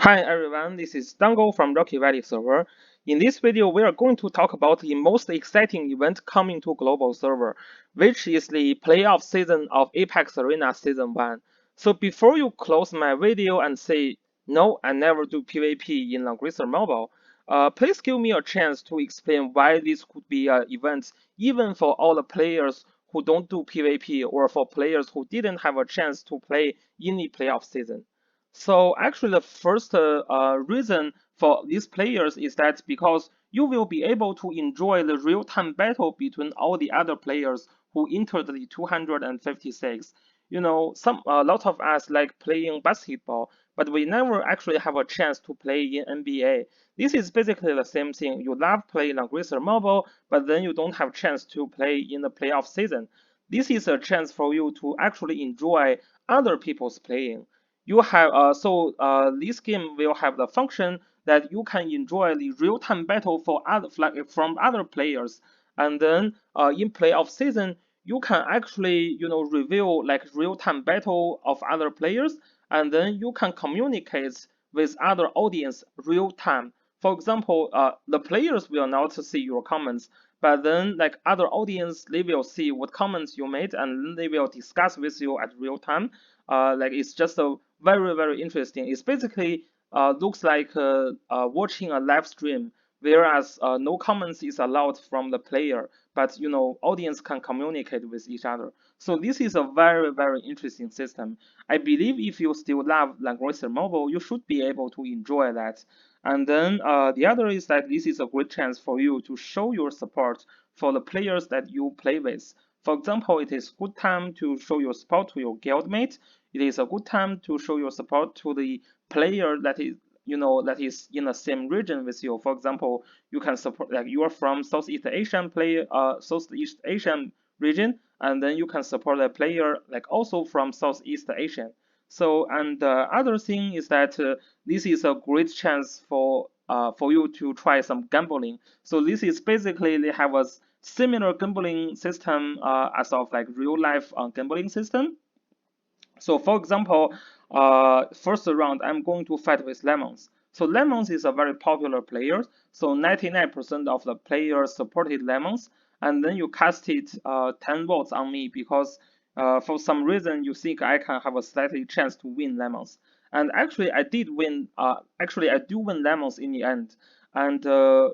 Hi everyone, this is Dango from Rocky Valley server. In this video, we are going to talk about the most exciting event coming to global server, which is the playoff season of Apex Arena Season 1. So before you close my video and say, no, I never do PvP in Langrisser Mobile, please give me a chance to explain why this could be an event even for all the players who don't do PvP or for players who didn't have a chance to play in the playoff season. So actually, the first reason for these players is that because you will be able to enjoy the real-time battle between all the other players who entered the 256. A lot of us like playing basketball, but we never actually have a chance to play in NBA. This is basically the same thing. You love playing Langrisser Mobile, but then you don't have chance to play in the playoff season. This is a chance for you to actually enjoy other people's playing. This game will have the function that you can enjoy the real-time battle from other players, and then in playoff season you can actually reveal like real-time battle of other players, and then you can communicate with other audience real time. For example, the players will not see your comments, but then like other audience they will see what comments you made, and then they will discuss with you at real time. Like it's just a very interesting. It's basically looks like watching a live stream, whereas no comments is allowed from the player, but audience can communicate with each other. So this is a very interesting system. I believe if you still love Langrisser Mobile, you should be able to enjoy that. And then the other is that this is a great chance for you to show your support for the players that you play with. For example, it is good time to show your support to your guildmate. It is a good time to show your support to the player that is in the same region with you. For example, you can support like you are from Southeast Asian region, and then you can support a player like also from Southeast Asia. So and the other thing is that this is a great chance for you to try some gambling. So this is basically they have a similar gambling system as of like real life gambling system. So for example, first round, I'm going to fight with Lemons. So Lemons is a very popular player. So 99% of the players supported Lemons. And then you casted 10 votes on me because for some reason you think I can have a slightly chance to win Lemons. And actually I did win, actually I do win Lemons in the end. And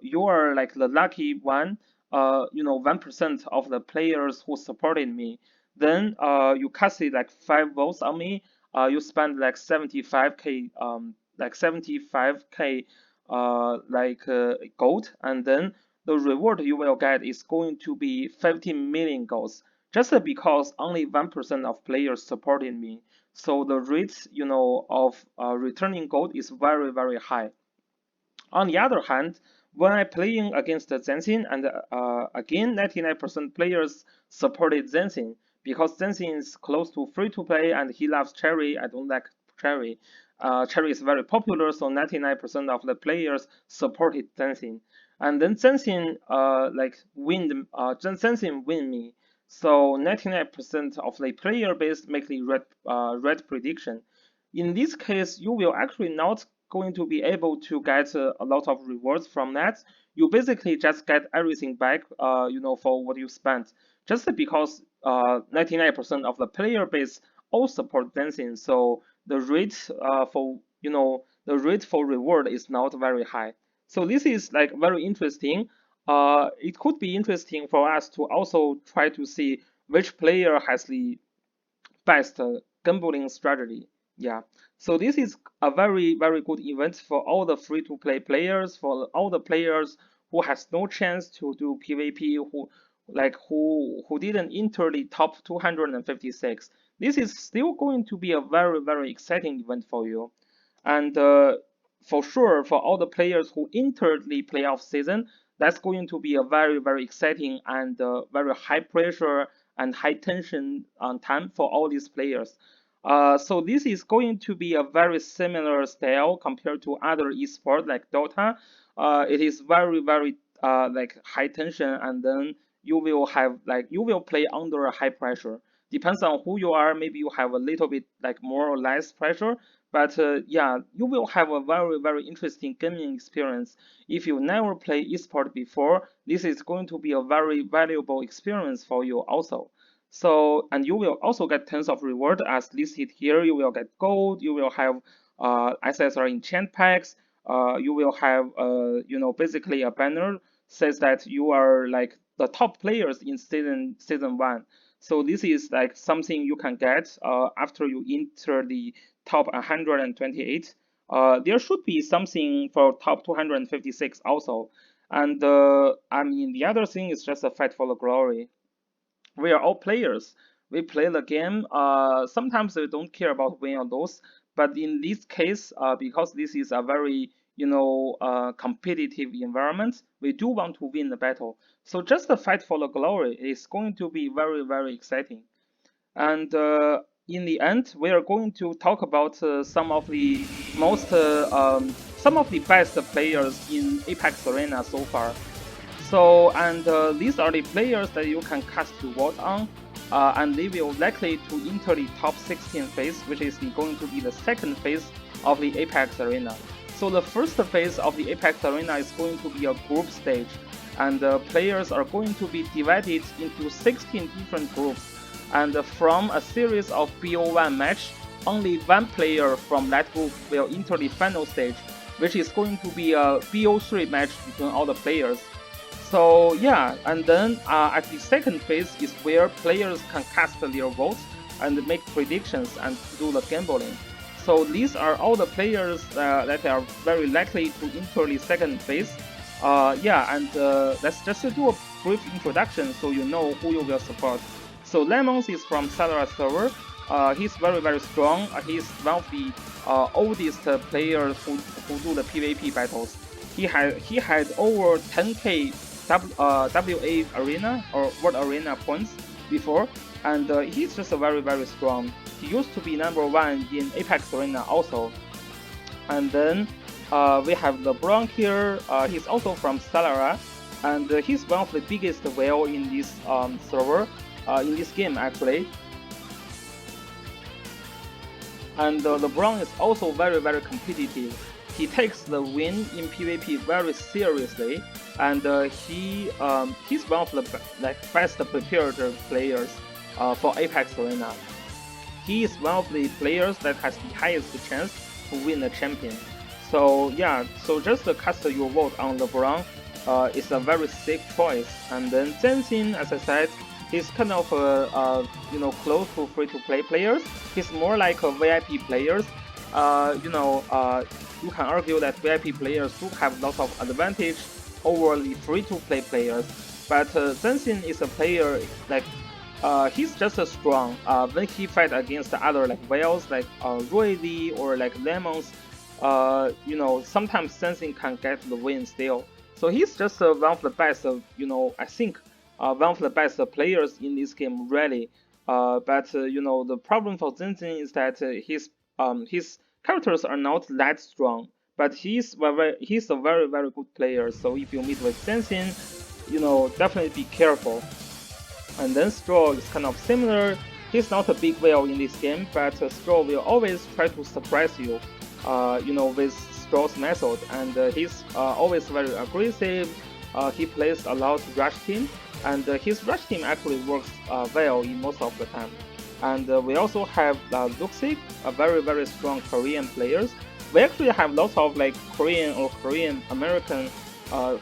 you are like the lucky one, 1% of the players who supported me. Then you casted like 5 votes on me. You spend like 75k gold, and then the reward you will get is going to be 15 million golds. Just because only 1% of players supported me, so the rate of returning gold is very high. On the other hand, when I playing against Zensin, and again 99% players supported Zensin because Zensin is close to free to play and he loves Cherry. I don't like Cherry. Cherry is very popular, so 99% of the players supported Zensin. And then Zensin Zensin win me. So 99% of the player base make the red prediction. In this case, you will actually not going to be able to get a lot of rewards from that. You basically just get everything back, for what you spent, just because 99% of the player base all support dancing. So the rate for reward is not very high. So this is like very interesting. It could be interesting for us to also try to see which player has the best gambling strategy. Yeah. So this is a very good event for all the free-to-play players, for all the players who has no chance to do PvP, who didn't enter the top 256. This is still going to be a very exciting event for you, and for sure for all the players who entered the playoff season, that's going to be a very exciting and very high pressure and high tension time for all these players. So this is going to be a very similar style compared to other esports like Dota. It is very like high tension, and then you will play under high pressure. Depends on who you are. Maybe you have a little bit like more or less pressure, But yeah, you will have a very interesting gaming experience. If you never play esport before, this is going to be a very valuable experience for you also. So, and you will also get tons of reward as listed here. You will get gold. You will have SSR enchant packs. You will have basically a banner says that you are like the top players in season one. So this is like something you can get after you enter the top 128. There should be something for top 256 also. And I mean, the other thing is just a fight for the glory. We are all players. We play the game. Sometimes we don't care about win or lose, but in this case, because this is a very competitive environment, we do want to win the battle. So just the fight for the glory is going to be very exciting. And in the end, we are going to talk about some of the best players in Apex Arena so far. So, and these are the players that you can cast your vote on, and they will likely to enter the top 16 phase, which is going to be the second phase of the Apex Arena. So the first phase of the Apex Arena is going to be a group stage, and the players are going to be divided into 16 different groups, and from a series of BO1 match, only one player from that group will enter the final stage, which is going to be a BO3 match between all the players. So yeah, and then at the second phase is where players can cast their votes and make predictions and do the gambling. So these are all the players that are very likely to enter the second phase. Yeah, and let's just do a brief introduction so you know who you will support. So Lemons is from Salara server. He's very strong. He's one of the oldest players who do the PvP battles. He had over 10k WA arena or World Arena points before, and he's just very strong. He used to be #1 in Apex Arena also. And then we have LeBron here. He's also from Salara, and he's one of the biggest whale in this server, in this game actually. And LeBron is also very competitive. He takes the win in PvP very seriously, and he's one of the best prepared players for Apex Arena. He is one of the players that has the highest chance to win the champion. So yeah, so just cast your vote on LeBron is a very safe choice. And then Zenzin, as I said, he's kind of close to free-to-play players. He's more like a VIP players. You can argue that VIP players do have lots of advantage over the free-to-play players. But Zenzin is a player like he's just as strong when he fight against other like whales like Roy or like Lemons. Sometimes Zenzin can get the win still. So he's just one of the best. I think one of the best players in this game really. But the problem for Zenzin is that his characters are not that strong. But he's a very good player. So if you meet with Zenzin, definitely be careful. And then Straw is kind of similar. He's not a big whale in this game, but Straw will always try to surprise you, with Straw's method. And he's always very aggressive. He plays a lot rush team, and his rush team actually works well in most of the time. And we also have Luxik, a very strong Korean players. We actually have lots of like Korean or Korean American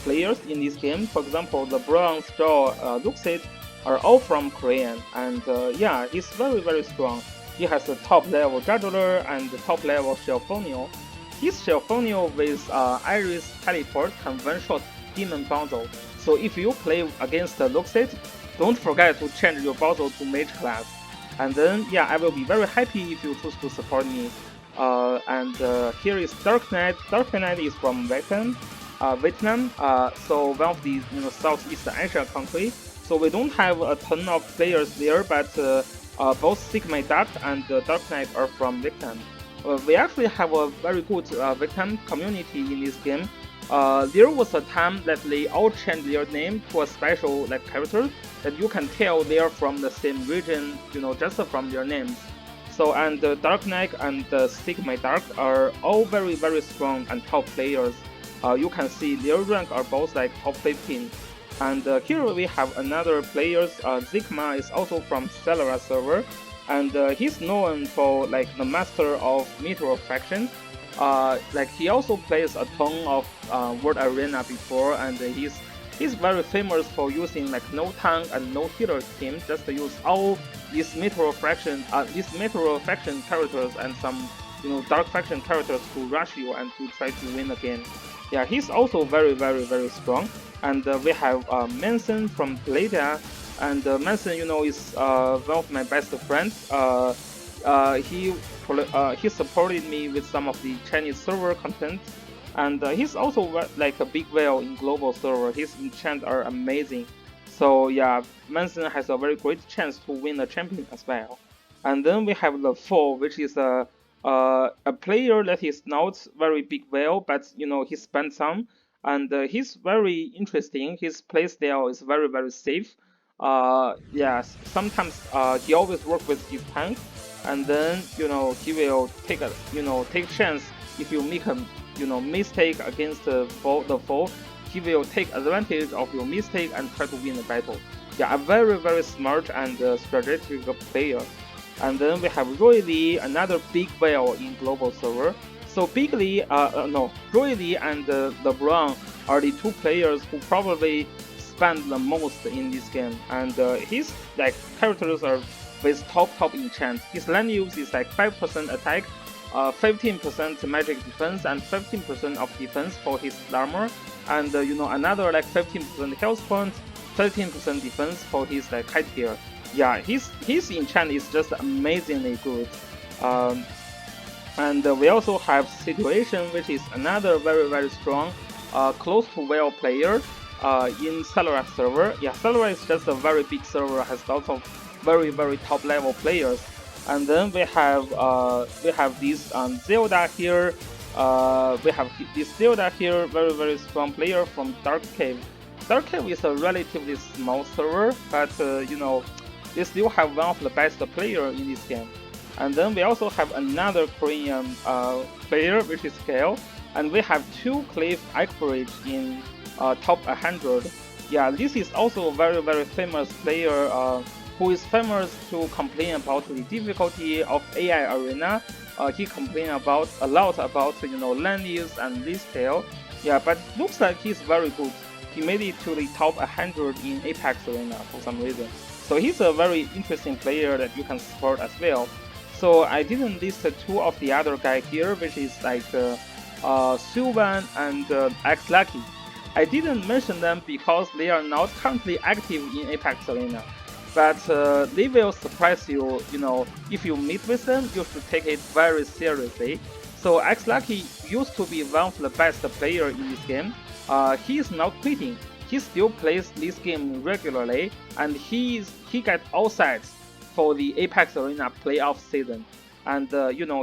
players in this game. For example, the LeBron, Straw, Luxik are all from Korean, and yeah, he's very strong. He has the top level Juggler and the top level Shelfonio. His Shelfonio with Iris Teleport can one-shot Demon Bundle. So if you play against the Luxit, don't forget to change your bundle to Mage class. And then yeah, I will be very happy if you choose to support me. And here is Dark Knight. Dark Knight is from Vietnam. So one of the Southeast Asia country. So we don't have a ton of players there, but both Sigma Dark and Dark Knight are from Vietnam. We actually have a very good Vietnam community in this game. There was a time that they all changed their name to a special character that you can tell they are from the same region, just from their names. So and Dark Knight and Sigma Dark are all very strong and top players. You can see their rank are both like top 15. And here we have another players. Sigma is also from Celera server, and he's known for like the master of Meteor faction. Like he also plays a ton of World Arena before, and he's very famous for using like no tank and no healer team, just to use all these Meteor faction characters and some dark faction characters to rush you and to try to win the game. Yeah, he's also very strong. And we have Manson from Palladium, and Manson, is one of my best friends. He supported me with some of the Chinese server content, and he's also like a big whale in global server. His enchants are amazing. So yeah, Manson has a very great chance to win the champion as well. And then we have the Four, which is a player that is not very big whale, but he spent some, and he's very interesting. His playstyle is very safe. Yes, sometimes he always work with his tank, and then he will take chance if you make a mistake against the foe. He will take advantage of your mistake and try to win the battle. Yeah, a very smart and strategic player. And then we have Roy Lee, another big whale in global server. So Roy Lee and LeBron are the two players who probably spend the most in this game. And his like characters are with top enchant. His land use is like 5% attack, 15% magic defense, and 15% of defense for his armor, and another like 15% health points, 13% defense for his like high tier. Yeah, his enchant is just amazingly good. And we also have Situation, which is another very strong, close to whale player in Celera server. Yeah, Celera is just a very big server, has lots of very top level players. And then we have this Zelda here. We have this Zelda here, very strong player from Dark Cave. Dark Cave is a relatively small server, but they still have one of the best players in this game. And then we also have another Korean player, which is Kale. And we have two Cliff Average in top 100. Yeah, this is also a very famous player who is famous to complain about the difficulty of AI Arena. He complained a lot about land use and this tail. Yeah, but looks like he's very good. He made it to the top 100 in Apex Arena for some reason. So he's a very interesting player that you can support as well. So I didn't list two of the other guys here, which is like Sylvan and X Lucky. I didn't mention them because they are not currently active in Apex Arena. But they will surprise you, if you meet with them, you should take it very seriously. So X Lucky used to be one of the best players in this game. He is not quitting. He still plays this game regularly, and he gets all sides for the Apex Arena playoff season. And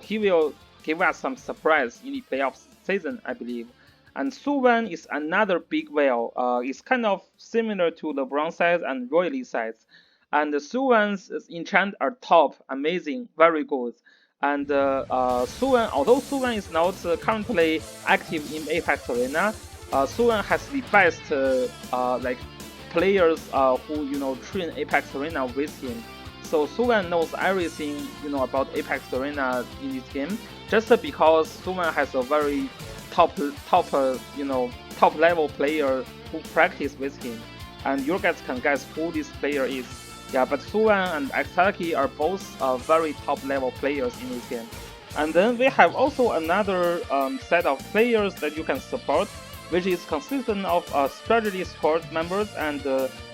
he will give us some surprise in the playoff season, I believe. And Suwan is another big whale. It's kind of similar to LeBron size and Roy Lee size. And Suwan's enchant are top, amazing, very good. And Suwan, although Suwan is not currently active in Apex Arena, Suwan has the best like players who train Apex Arena with him. So Suwan knows everything about Apex Arena in this game, just because Suwan has a very top level player who practice with him, and you guys can guess who this player is. Yeah, but Suwan and Axaki are both very top level players in this game. And then we have also another set of players that you can support, which is consistent of strategy squad members and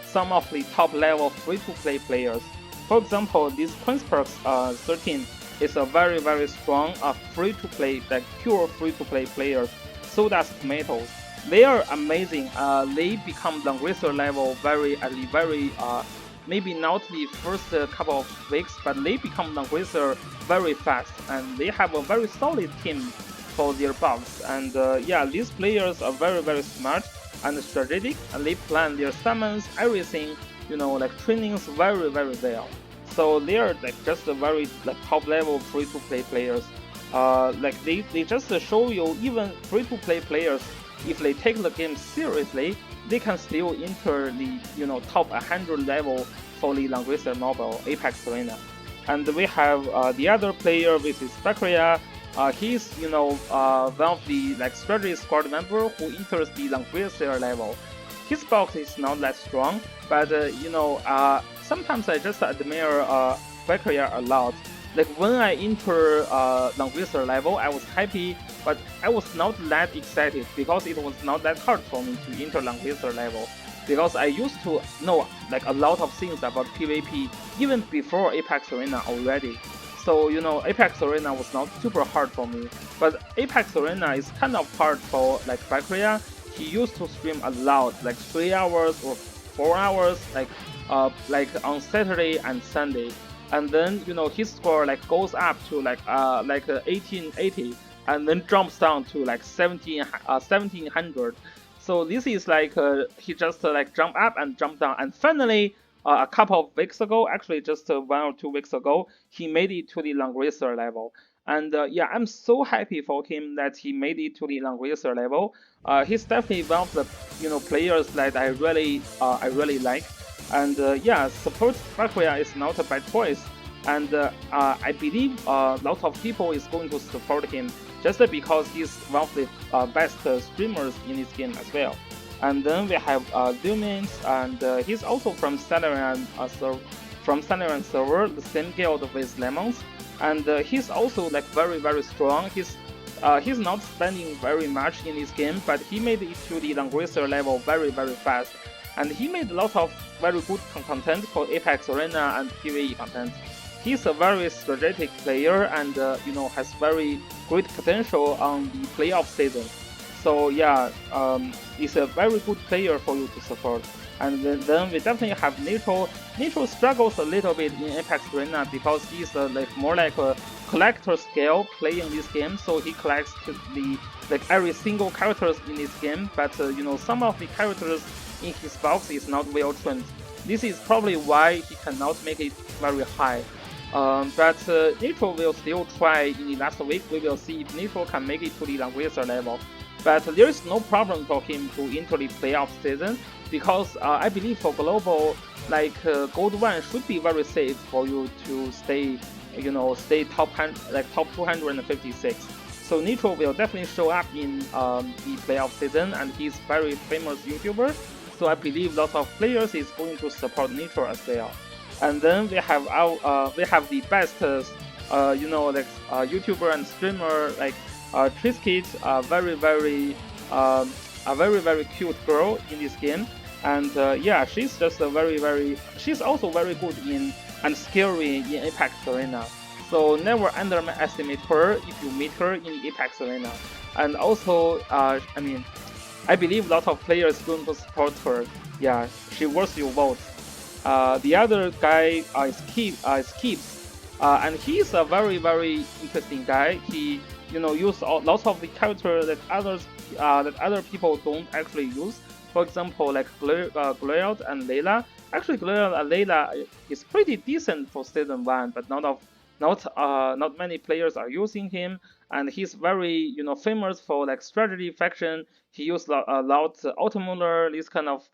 some of the top level free-to-play players. For example, this Queensperks 13 is a very strong free-to-play, like pure free-to-play players. So does Tomatoes. They are amazing. They become Langrisser level maybe not the first couple of weeks, but they become Langrisser very fast, and they have a very solid team for their buffs. And yeah, these players are very smart and strategic, and they plan their summons, everything, like trainings very well. So they are like just a very like top level free-to-play players. Like they just show you even free-to-play players, if they take the game seriously, they can still enter the top 100 level for the Langrisser Mobile Apex Arena. And we have the other player, which is Bakria. He's one of the like strategy squad member who enters the Langrisser level. His box is not that strong, but sometimes I just admire Bakria a lot. Like when I enter Langrisser level, I was happy, but I was not that excited because it was not that hard for me to enter Langrisser level. Because I used to know like a lot of things about PvP even before Apex Arena already. So Apex Arena was not super hard for me, but Apex Arena is kind of hard for like Bakria. He used to stream a lot, like 3 hours or 4 hours, like on Saturday and Sunday. And then his score like goes up to like 1880 and then jumps down to like 1700. So this is like he just like jump up and jump down, and finally a couple of weeks ago, actually just 1 or 2 weeks ago, he made it to the Langrisser level. And yeah, I'm so happy for him that he made it to the Langrisser level. He's definitely one of the players that I really like. And yeah, support Bakria is not a bad choice, and I believe a lot of people is going to support him just because he's one of the best streamers in this game as well. And then we have Lumens, and he's also from Salarian server, the same guild with Lemons, and he's also like very strong. He's not spending very much in this game, but he made it to the Langrisser level very fast, and he made a lot of very good content for Apex Arena and PvE content. He's a very strategic player and has very great potential on the playoff season. So yeah, he's a very good player for you to support. And then we definitely have Nitro. Nitro struggles a little bit in Apex Arena because he's like more like a collector scale playing this game. So he collects every single characters in this game, but some of the characters in his box is not well trained. This is probably why he cannot make it very high. But Nitro will still try in the last week. We will see if Nitro can make it to the Langrisser level. But there is no problem for him to enter the playoff season because I believe for global, like Gold 1 should be very safe for you to stay top 256. So Nitro will definitely show up in the playoff season, and he's very famous YouTuber. So I believe lots of players is going to support Nitro as well. And then we have the best YouTuber and streamer like Triskit, a very cute girl in this game. And yeah, she's just she's also very good in and scary in Apex Arena. So never underestimate her if you meet her in the Apex Arena. And also, I believe a lot of players going to support her. Yeah, she worth your vote. The other guy is Keeps, and he's a very interesting guy. He use lots of the characters that other people don't actually use. For example, like Gloyot and Layla. Actually, Gloyot and Layla is pretty decent for season 1, but not many players are using him. And he's very famous for like strategy faction. He used a lot Automuller, this kind of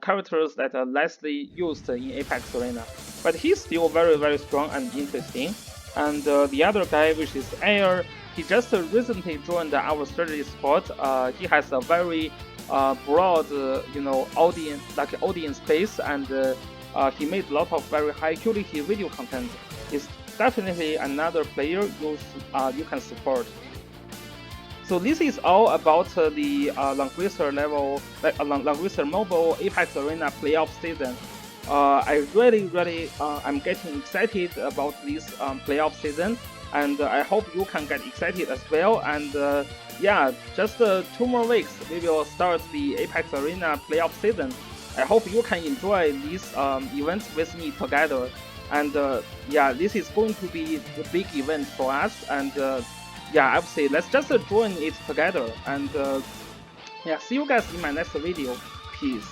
characters that are lessly used in Apex Arena. But he's still very strong and interesting. And the other guy, which is Air, he just recently joined our strategy squad. He has a very broad, audience base, and he made a lot of very high quality video content. He's definitely another player you can support. So this is all about the Langrisser level, Langrisser Mobile Apex Arena playoff season. I really I'm getting excited about this playoff season, and I hope you can get excited as well. And yeah, just 2 more weeks, we will start the Apex Arena playoff season. I hope you can enjoy this event with me together. And yeah, this is going to be a big event for us. And yeah, I would say let's just join it together. And yeah, see you guys in my next video. Peace.